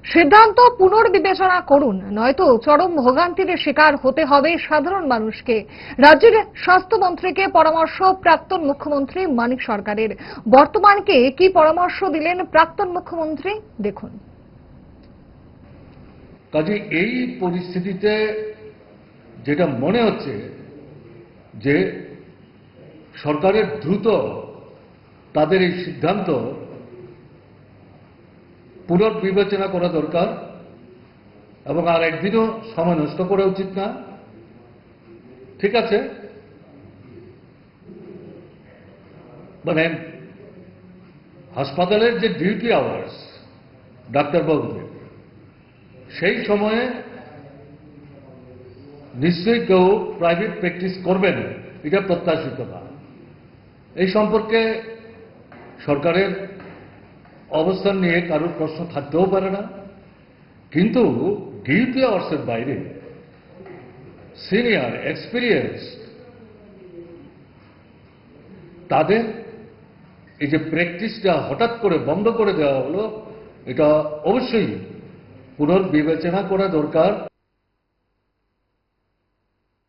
সিদ্ধান্ত পুনর্বিবেচনা করুন, নয়তো চরম ভোগান্তির শিকার হতে হবে সাধারণ মানুষকে। রাজ্যের স্বাস্থ্যমন্ত্রীকে পরামর্শ প্রাক্তন মুখ্যমন্ত্রী মানিক সরকারের। বর্তমানকে কি পরামর্শ দিলেন প্রাক্তন মুখ্যমন্ত্রী, দেখুন। কাজে এই পরিস্থিতিতে যেটা মনে হচ্ছে যে সরকারের দ্রুত তাদের এই সিদ্ধান্ত পুনর্বিবেচনা করা দরকার এবং আর একদিনও সময় নষ্ট করা উচিত না। ঠিক আছে, মানে হাসপাতালের যে ডিউটি আওয়ার্স ডাক্তারবাবুদের, সেই সময়ে নিশ্চয়ই কেউ প্রাইভেট প্র্যাকটিস করবেন, এটা প্রত্যাশিত না। এই সম্পর্কে সরকারের অবস্থান নিয়ে কারোর প্রশ্ন থাকতেও পারে না, কিন্তু ডিউটি আওয়ার্সের বাইরে সিনিয়র এক্সপিরিয়েন্স তাদের এই যে প্র্যাকটিসটা হঠাৎ করে বন্ধ করে দেওয়া হলো, এটা অবশ্যই পুনর্বিবেচনা করা দরকার।